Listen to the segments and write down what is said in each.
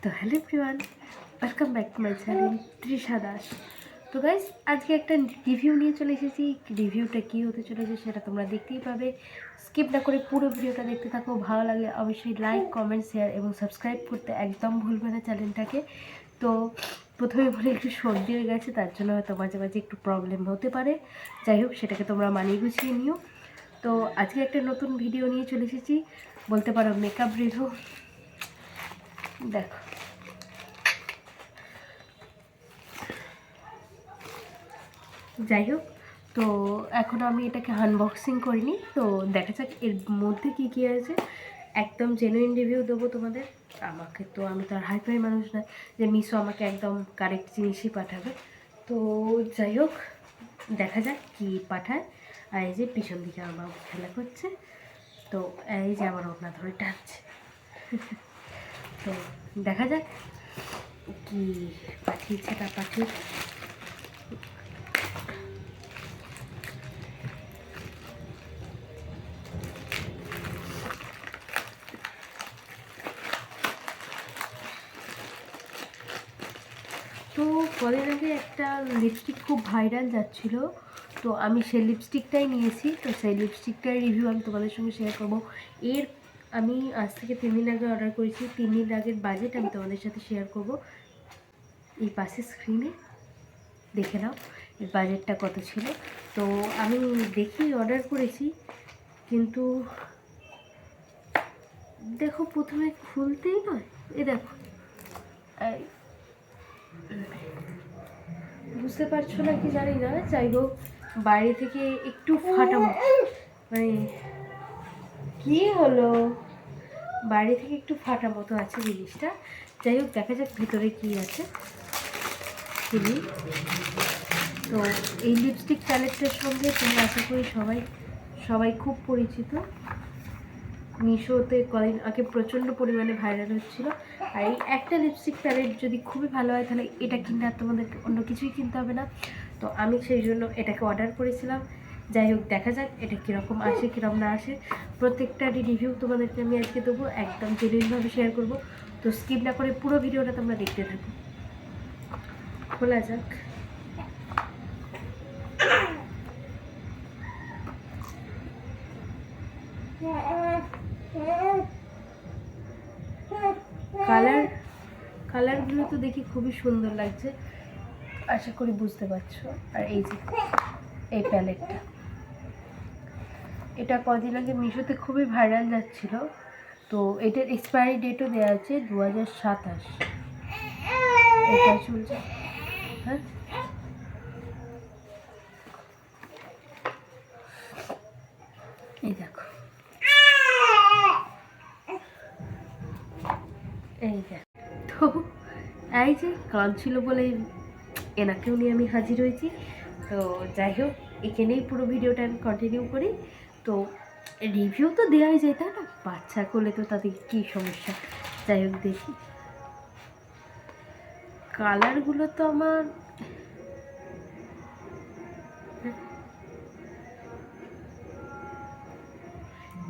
তো hello everyone, welcome back to my channel Trisha Das. তো guys, আজকে একটা রিভিউ নিয়ে চলে এসেছি। রিভিউটা কী হতে চলেছে সেটা তোমরা দেখতেই পাবে। স্কিপ না করে পুরো ভিডিওটা দেখতে থাকো। ভালো লাগলে অবশ্যই লাইক, কমেন্ট, শেয়ার এবং সাবস্ক্রাইব করতে একদম ভুলবে না চ্যানেলটাকে। তো প্রথমে বলে একটু সর্দি হয়ে গেছে, তার জন্য হয়তো মাঝে মাঝে একটু প্রবলেম হতে পারে। যাই হোক, সেটাকে তোমরা মানিয়ে গুছিয়ে নিও। তো আজকে একটা নতুন ভিডিও নিয়ে চলে এসেছি, বলতে পারো মেকআপ রিভিউ। দেখো, যাই হোক, তো এখনও আমি এটাকে আনবক্সিং করিনি। তো দেখা যাক এর মধ্যে কী কী আছে। একদম জেনুইন রিভিউ দেবো তোমাদের। আমি তো আর হাইফাই মানুষ না যে মিশো আমাকে একদম কারেক্ট জিনিসই পাঠাবে। তো যাই হোক, দেখা যাক কি পাঠায়। আর এই যে পিছন দিকে আমার খেলা করছে, তো এই যে আমার ওড়না ধরে টানছে। তো দেখা যাক কি পাঠিয়েছে না পাঠিয়েছে। তো কদিন আগে একটা লিপস্টিক খুব ভাইরাল যাচ্ছিলো, তো আমি সেই লিপস্টিকটাই নিয়েছি। তো সেই লিপস্টিকটার রিভিউ আমি তোমাদের সঙ্গে শেয়ার করবো। আমি আজ থেকে 3 দিন আগে অর্ডার করেছি। 3 দিন আগের বাজেট আমি তোমাদের সাথে শেয়ার করব। এই পাশে স্ক্রিনে দেখে নাও এর বাজেটটা কত ছিল। তো আমি দেখি অর্ডার করেছি, কিন্তু দেখো প্রথমে খুলতেই নয়। দেখো, বুঝতে পারছো না কি জানি না। যাই হোক, বাইরে থেকে একটু ফাটা মানে কি হলো, বাইরে থেকে একটু ফাটা মতো আছে জিনিসটা। যাই হোক, দেখা যাক ভিতরে কি আছে। তো এই লিপস্টিক প্যালেটটার সঙ্গে তোমরা আশা করি সবাই খুব পরিচিত। মিশোতে কদিন আগে প্রচণ্ড পরিমাণে ভাইরাল হচ্ছিল। আর এই একটা লিপস্টিক প্যালেট যদি খুবই ভালো হয়, তাহলে এটা কিনতে আর তোমাদেরকে অন্য কিছুই কিনতে হবে না। তো আমি সেই জন্য এটাকে অর্ডার করেছিলাম। যাই হোক, দেখা যাক এটা কীরকম আসে কীরকম না আসে। প্রত্যেকটারই রিভিউ তোমাদেরকে আমি আজকে দেবো, একদম জেনুইনভাবে শেয়ার করব। তো স্কিপ না করে পুরো ভিডিওটা তোমরা দেখতে থাকো। খোলা যাক। কালারগুলো তো দেখি খুবই সুন্দর লাগছে, আশা করি বুঝতে পারছো। আর এই যে এই প্যালেটটা, এটা কদিন আগে মিশোতে খুবই ভাইরাল যাচ্ছিল। তো এটার এক্সপায়ারি ডেটও দেওয়া আছে 2027। এটা চলছে। হ্যাঁ, এই দেখো, এই দেখ। তো এই যে কাজ ছিল বলে এনাকেও নিয়ে আমি হাজির হয়েছি। তো যাই হোক, এখানেই পুরো ভিডিওটা আমি কন্টিনিউ করি। তো রিভিউ তো দেওয়াই যায়, তাই না? বাচ্চা করলে তো তাদের কী সমস্যা। যাই হোক, দেখি কালারগুলো। তো আমার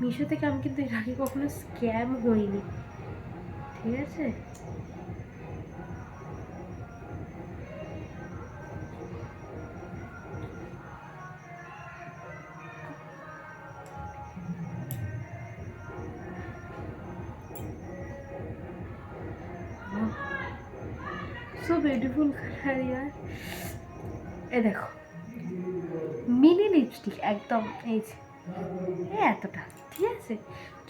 মিশো থেকে আমি কিন্তু এর আগে কখনো স্ক্যাম হইনি, ঠিক আছে? সো বিউটিফুল কালার ইয়ার। এ দেখো, মিনি লিপস্টিক একদম, এই যে এতটা, ঠিক আছে।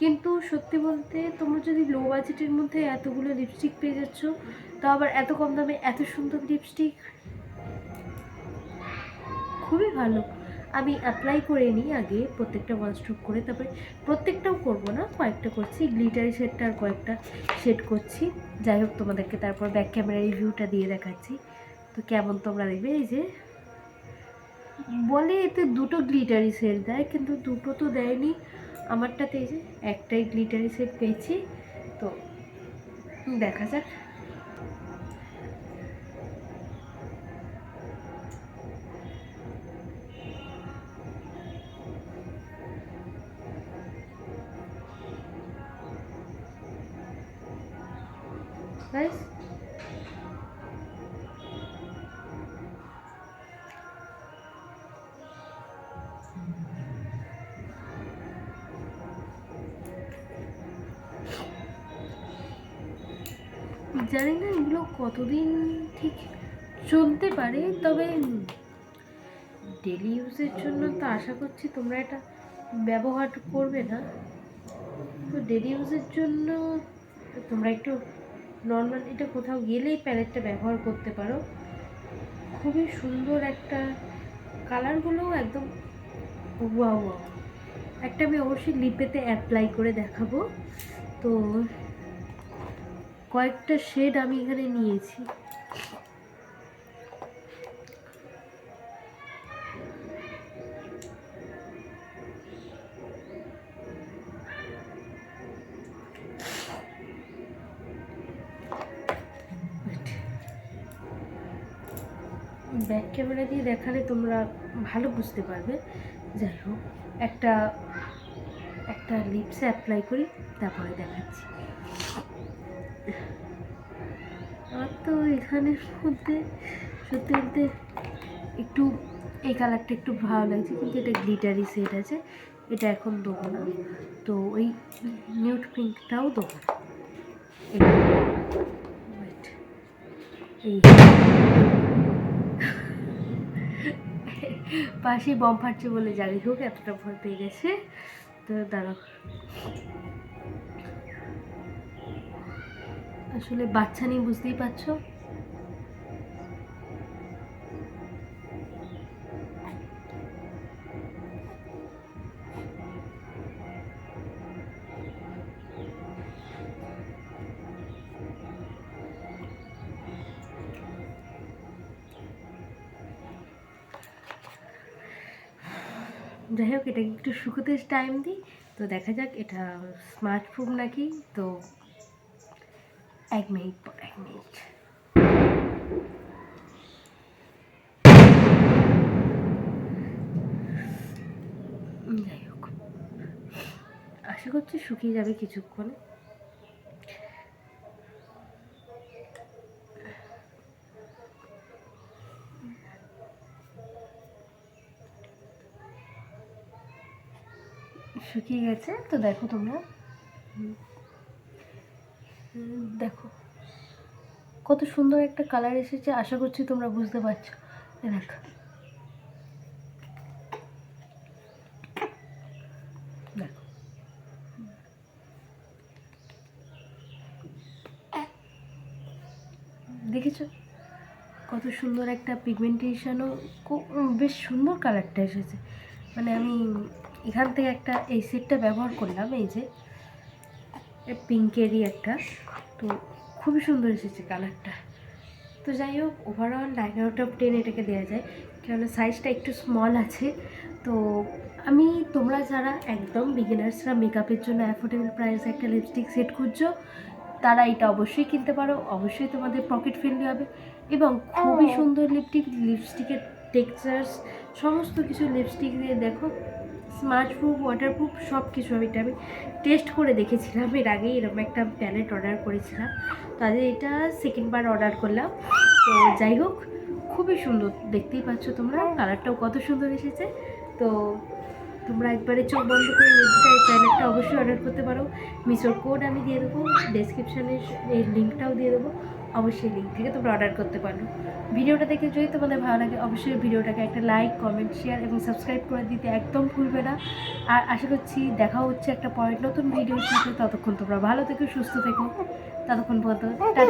কিন্তু সত্যি বলতে, তোমরা যদি লো বাজেটের মধ্যে এতগুলো লিপস্টিক পেয়ে যাচ্ছ, তো আবার এত কম দামে এত সুন্দর লিপস্টিক, খুবই ভালো। আমি অ্যাপ্লাই করে নিই আগে প্রত্যেকটা ওয়ান স্ট্রোক করে, তারপরে প্রত্যেকটাও করবো না, কয়েকটা করছি। গ্লিটারি শেডটা আর কয়েকটা শেড করছি। যাই হোক, তোমাদেরকে তারপর ব্যাক ক্যামেরা রিভিউটা দিয়ে দেখাচ্ছি। তো কেমন তোমরা দেখবে। এই যে বলে এতে দুটো গ্লিটারি শেড দেয়, কিন্তু দুটো তো দেয়নি আমারটাতে। এই যে একটাই গ্লিটারি শেড পেয়েছি। তো দেখা যাক। গাইস। জানি না এগুলো কতদিন ঠিক চলতে পারে, তবে ডেলি ইউজের জন্য তো আশা করছি তোমরা এটা ব্যবহার করবে না। তো ডেলি ইউজের জন্য তোমরা একটু নর্মাল এটা কোথাও গেলেই প্যালেটটা ব্যবহার করতে পারো। খুবই সুন্দর একটা, কালারগুলোও একদম ওয়াও ওয়াও। একটা আমি অবশ্যই লিপেতে অ্যাপ্লাই করে দেখাবো। তো কয়েকটা শেড আমি এখানে নিয়েছি। ব্যাক ক্যামেরা দিয়ে দেখালে তোমরা ভালো বুঝতে পারবে। যাই হোক, একটা লিপসে অ্যাপ্লাই করি, তারপরে দেখাচ্ছি। আমার তো এখানের মধ্যে সত্যি বলতে একটু এই কালারটা একটু ভালো লাগছে, কিন্তু এটা গ্লিটারি শেড আছে, এটা এখন দেবো না। তো ওই নিউড পিঙ্কটাও দেবো না। এই পাশে বম ফাটছে বলে যাই হোক এতটা ভয় পেয়ে গেছে। তো দাঁড়াও, আসলে বাচ্চা নেই বুঝতেই পারছো। যাই হোক, এটাকে একটু শুকোতে টাইম দিই, তো দেখা যাক এটা স্মার্টফোন নাকি। তো 1 মিনিট পর 1 মিনিট। যাই হোক, আশা করছি শুকিয়ে যাবে কিছুক্ষণে। শুকিয়ে গেছে, তো দেখো তোমরা, দেখো কত সুন্দর একটা কালার এসেছে। আশা করছি তোমরা বুঝতে পারছো। দেখো, দেখো দেখেছো কত সুন্দর একটা পিগমেন্টেশনও, বেশ সুন্দর কালারটা এসেছে। মানে আমি এখান থেকে একটা এই সেটটা ব্যবহার করলাম, এই যে পিঙ্কেরই একটা, তো খুবই সুন্দর এসেছে কালারটা। তো যাই হোক, ওভারঅল 9 আউট অফ 10 এটাকে দেওয়া যায়, কেননা সাইজটা একটু স্মল আছে। তো আমি, তোমরা যারা একদম বিগিনার্সরা মেকআপের জন্য অ্যাফোর্ডেবল প্রাইসে একটা লিপস্টিক সেট খুঁজছো, তারা এটা অবশ্যই কিনতে পারো। অবশ্যই তোমাদের পকেট ফ্রেন্ডলি হবে এবং খুবই সুন্দর লিপস্টিকের টেক্সচার্স সমস্ত কিছু লিপস্টিক দিয়ে দেখো, স্মার্টপ্রুফ, ওয়াটারপ্রুফ সব কিছু। আমি টেস্ট করে দেখেছিলাম এর আগে, এরকম একটা প্যালেট অর্ডার করেছিলাম, তাদের এটা সেকেন্ডবার অর্ডার করলাম। তো যাই হোক, খুবই সুন্দর, দেখতেই পাচ্ছ তোমরা, কালারটাও কত সুন্দর এসেছে। তো তোমরা একবারে চোখ বন্ধ করে এই প্যালেটটা অবশ্যই অর্ডার করতে পারো। মিশোর কোড আমি দিয়ে দেবো, ডেসক্রিপশানে এই লিঙ্কটাও দিয়ে দেবো, অবশ্যই লিঙ্ক থেকে তোমরা অর্ডার করতে পারো। ভিডিওটা দেখে যদি তোমাদের ভালো লাগে, অবশ্যই ভিডিওটাকে একটা লাইক, কমেন্ট, শেয়ার এবং সাবস্ক্রাইব করে দিতে একদম ভুলবে না। আর আশা করছি দেখা হচ্ছে একটা পরের নতুন ভিডিওর সাথে। ততক্ষণ তোমরা ভালো থেকো, সুস্থ থেকো, ততক্ষণ পর্যন্ত টাটা।